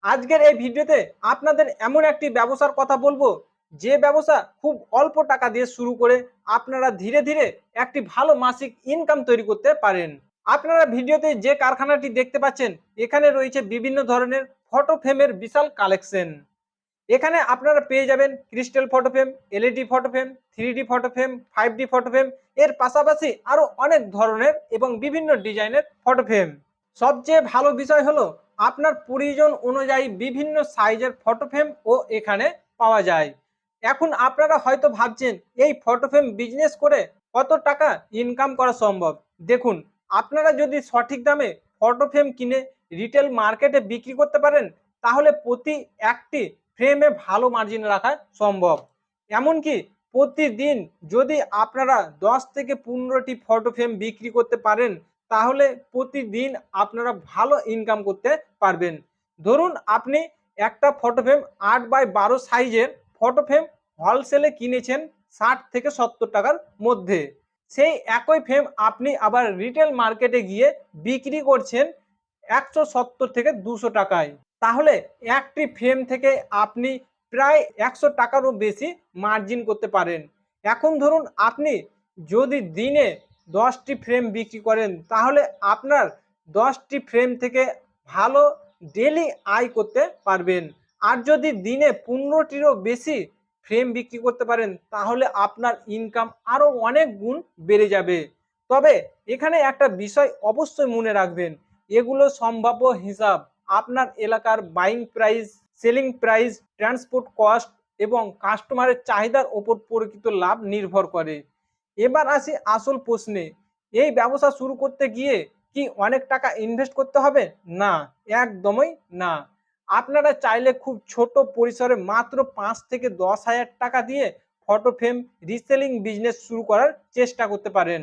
আজকের এই ভিডিওতে আপনাদের এমন একটি ব্যবসার কথা বলবো, যে ব্যবসা খুব অল্প টাকা দিয়ে শুরু করে আপনারা ধীরে ধীরে একটি ভালো মাসিক ইনকাম তৈরি করতে পারেন। আপনারা ভিডিওতে যে কারখানাটি দেখতে পাচ্ছেন, এখানে রয়েছে বিভিন্ন ধরনের ফটো ফ্রেমের বিশাল কালেকশন। এখানে আপনারা পেয়ে যাবেন crystal photo frame, LED photo frame, 3D photo frame, 5D photo frame, এর পাশাপাশি আরো অনেক ধরনের এবং বিভিন্ন ডিজাইনের ফটো ফ্রেম। সবচেয়ে ভালো বিষয় হলো আপনার প্রয়োজন অনুযায়ী বিভিন্ন সাইজের ফটো ফ্রেম ও এখানে পাওয়া যায়। এখন আপনারা হয়তো ভাবছেন এই ফটো ফ্রেম বিজনেস করে কত টাকা ইনকাম করা সম্ভব। দেখুন, আপনারা যদি সঠিক দামে ফটো ফ্রেম কিনে রিটেল মার্কেটে বিক্রি করতে পারেন, তাহলে প্রতি একটি ফ্রেমে ভালো মার্জিন রাখা সম্ভব। এমনকি প্রতিদিন যদি আপনারা 10 থেকে 15টি ফটো ফ্রেম বিক্রি করতে পারেন, তাহলে প্রতিদিন আপনারা ভালো ইনকাম করতে পারবেন। ধরুন আপনি একটা ফটো ফ্রেম 8x12 সাইজের ফটো ফ্রেম হোলসেলে কিনেছেন 60 থেকে 70 টাকার মধ্যে। সেই একই ফ্রেম আপনি আবার রিটেল মার্কেটে গিয়ে বিক্রি করছেন 170 থেকে 200 টাকায়। তাহলে একটি ফ্রেম থেকে আপনি প্রায় 100 টাকারও বেশি মার্জিন করতে পারেন। এখন ধরুন আপনি যদি দিনে 10টি ফ্রেম বিক্রি করেন, তাহলে আপনার 10টি ফ্রেম থেকে ভালো ডেলি আয় করতে পারবেন। আর যদি দিনে 15টিরও বেশি ফ্রেম বিক্রি করতে পারেন, তাহলে আপনার ইনকাম আরও অনেক গুণ বেড়ে যাবে। তবে এখানে একটা বিষয় অবশ্যই মনে রাখবেন, এগুলো সম্ভাব্য হিসাব। আপনার এলাকার buying price, selling price, transport cost এবং কাস্টমারের চাহিদার ওপর প্রকৃত লাভ নির্ভর করে। এবার আসি আসল প্রশ্নে, এই ব্যবসা শুরু করতে গিয়ে কি অনেক টাকা ইনভেস্ট করতে হবে? না, একদমই না। আপনারা চাইলে খুব ছোট পরিসরে মাত্র 5 থেকে 10,000 টাকা দিয়ে ফটো ফ্রেম রিসেলিং বিজনেস শুরু করার চেষ্টা করতে পারেন।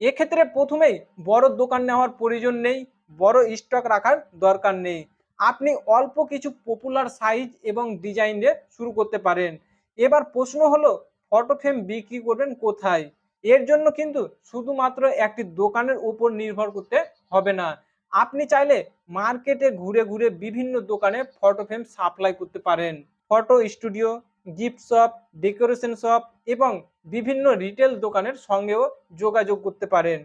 এক্ষেত্রে প্রথমেই বড় দোকান নেওয়ার প্রয়োজন নেই, বড় স্টক রাখার দরকার নেই। আপনি অল্প কিছু পপুলার সাইজ এবং ডিজাইন দিয়ে শুরু করতে পারেন। এবার প্রশ্ন হলো, ফটো ফ্রেম বিক্রি করবেন কোথায়? এর জন্য কিন্তু শুধুমাত্র একটি দোকানের উপর নির্ভর করতে হবে না। আপনি চাইলে মার্কেটে ঘুরে ঘুরে বিভিন্ন দোকানে ফটো ফ্রেম সাপ্লাই করতে পারেন। Photo studio, gift shop, decoration shop এবং বিভিন্ন রিটেল দোকানের সঙ্গেও যোগাযোগ করতে পারেন।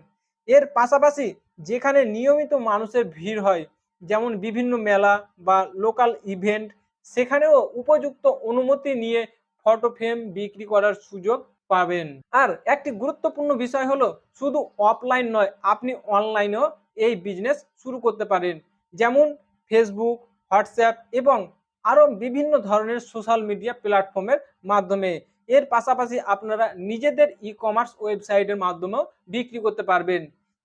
এর পাশাপাশি যেখানে নিয়মিত মানুষের ভিড় হয়, যেমন বিভিন্ন মেলা বা লোকাল ইভেন্ট, সেখানেও উপযুক্ত অনুমতি নিয়ে ফটো ফ্রেম বিক্রি করার সুযোগ পাবেন। আর একটি গুরুত্বপূর্ণ বিষয় হলো, শুধু অফলাইন নয়, আপনি অনলাইনেও এই বিজনেস শুরু করতে পারেন। যেমন ফেসবুক, হোয়াটসঅ্যাপ এবং আরও বিভিন্ন ধরনের সোশ্যাল মিডিয়া প্ল্যাটফর্মের মাধ্যমে। এর পাশাপাশি আপনারা নিজেদের ই কমার্স ওয়েবসাইটের মাধ্যমেও বিক্রি করতে পারবেন।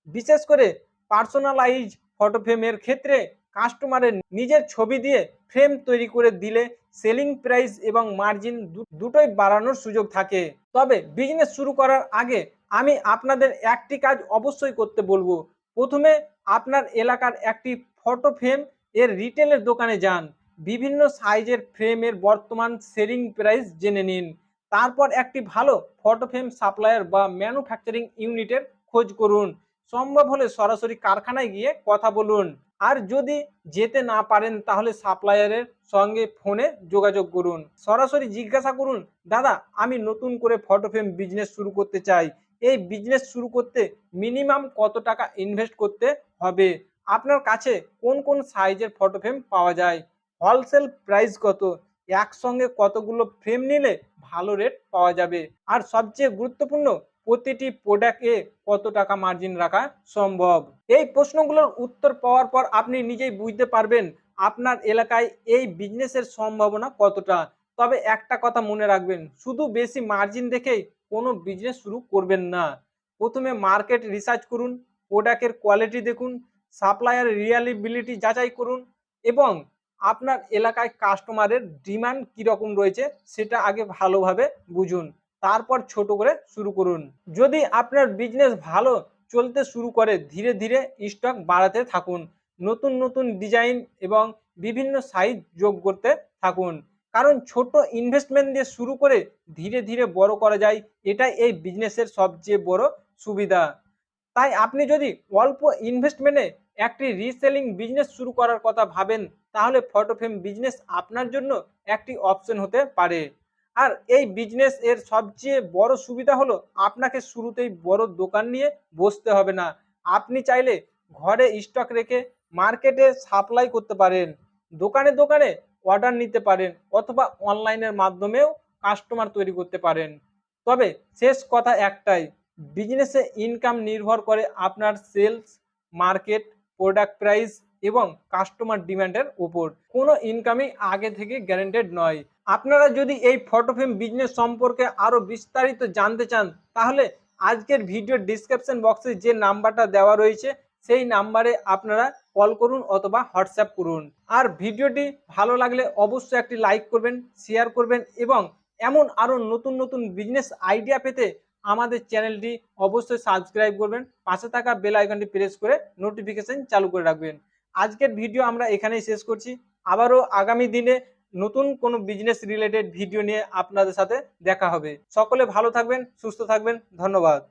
বিশেষ করে পার্সোনালাইজ ফটো ফ্রেমের ক্ষেত্রে কাস্টমারের নিজের ছবি দিয়ে ফ্রেম তৈরি করে দিলে সেলিং প্রাইস এবং মার্জিন দুটোই বাড়ানোর সুযোগ থাকে। তবে বিজনেস শুরু করার আগে আমি আপনাদের একটি কাজ অবশ্যই করতে বলবো। প্রথমে আপনার এলাকার একটি ফটো ফ্রেম এর রিটেলের দোকানে যান, বিভিন্ন সাইজের ফ্রেমের বর্তমান সেলিং প্রাইস জেনে নিন। তারপর একটি ভালো ফটো ফ্রেম সাপ্লায়ার বা ম্যানুফ্যাকচারিং ইউনিটের খোঁজ করুন। সম্ভব হলে সরাসরি কারখানায় গিয়ে কথা বলুন। আর যদি যেতে না পারেন, তাহলে সাপ্লায়ারের সঙ্গে ফোনে যোগাযোগ করুন। সরাসরি জিজ্ঞাসা করুন, দাদা আমি নতুন করে ফটো ফ্রেম বিজনেস শুরু করতে চাই, এই বিজনেস শুরু করতে মিনিমাম কত টাকা ইনভেস্ট করতে হবে? আপনার কাছে কোন কোন সাইজের ফটো ফ্রেম পাওয়া যায়? হোলসেল প্রাইস কত? একসঙ্গে কতগুলো ফ্রেম নিলে ভালো রেট পাওয়া যাবে? আর সবচেয়ে গুরুত্বপূর্ণ, প্রতিটি প্রোডাক্টে কত টাকা মার্জিন রাখা সম্ভব? এই প্রশ্নগুলোর উত্তর পাওয়ার পর আপনি নিজেই বুঝতে পারবেন আপনার এলাকায় এই বিজনেসের সম্ভাবনা কতটা। তবে একটা কথা মনে রাখবেন, শুধু বেশি মার্জিন দেখেই কোনো বিজনেস শুরু করবেন না। প্রথমে মার্কেট রিসার্চ করুন, প্রোডাক্টের কোয়ালিটি দেখুন, সাপ্লায়ার রিলায়েবিলিটি যাচাই করুন এবং আপনার এলাকায় কাস্টমারের ডিমান্ড কীরকম রয়েছে সেটা আগে ভালোভাবে বুঝুন। তারপর ছোট করে শুরু করুন। যদি আপনার বিজনেস ভালো চলতে শুরু করে, ধীরে ধীরে স্টক বাড়াতে থাকুন, নতুন নতুন ডিজাইন এবং বিভিন্ন সাইজ যোগ করতে থাকুন। কারণ ছোট ইনভেস্টমেন্ট দিয়ে শুরু করে ধীরে ধীরে বড় করা যায়, এটাই এই বিজনেসের সবচেয়ে বড় সুবিধা। তাই আপনি যদি অল্প ইনভেস্টমেন্টে একটি রিসেলিং বিজনেস শুরু করার কথা ভাবেন, তাহলে ফটো ফ্রেম বিজনেস আপনার জন্য একটি অপশন হতে পারে। আর এই বিজনেস এর সবচেয়ে বড় সুবিধা হলো আপনাকে শুরুতেই বড় দোকান নিয়ে বসতে হবে না। আপনি চাইলে ঘরে স্টক রেখে মার্কেটে সাপ্লাই করতে পারেন, দোকানে দোকানে অর্ডার নিতে পারেন, অথবা অনলাইনের মাধ্যমেও কাস্টমার তৈরি করতে পারেন। তবে শেষ কথা একটাই, বিজনেসে ইনকাম নির্ভর করে আপনার সেলস, মার্কেট, প্রোডাক্ট প্রাইস এবং কাস্টমার ডিমান্ডের উপর। কোনো ইনকামই আগে থেকে গ্যারান্টেড নয়। আপনারা যদি এই ফটো ফ্রেম বিজনেস সম্পর্কে আরো বিস্তারিত জানতে চান, তাহলে আজকের ভিডিও ডিসক্রিপশন বক্সে যে নাম্বারটা দেওয়া রয়েছে সেই নাম্বারে আপনারা কল করুন অথবা হোয়াটসঅ্যাপ করুন। আর ভিডিওটি ভালো লাগলে অবশ্যই একটি লাইক করবেন, শেয়ার করবেন এবং এমন আরো নতুন নতুন বিজনেস আইডিয়া পেতে আমাদের চ্যানেলটি অবশ্যই সাবস্ক্রাইব করবেন, পাশে থাকা বেল আইকনটি প্রেস করে নোটিফিকেশন চালু করে রাখবেন। আজকের ভিডিও আমরা এখানেই শেষ করছি। আবারও আগামী দিনে নতুন কোনো বিজনেস রিলেটেড ভিডিও নিয়ে আপনাদের সাথে দেখা হবে। সকলে ভালো থাকবেন, সুস্থ থাকবেন। ধন্যবাদ।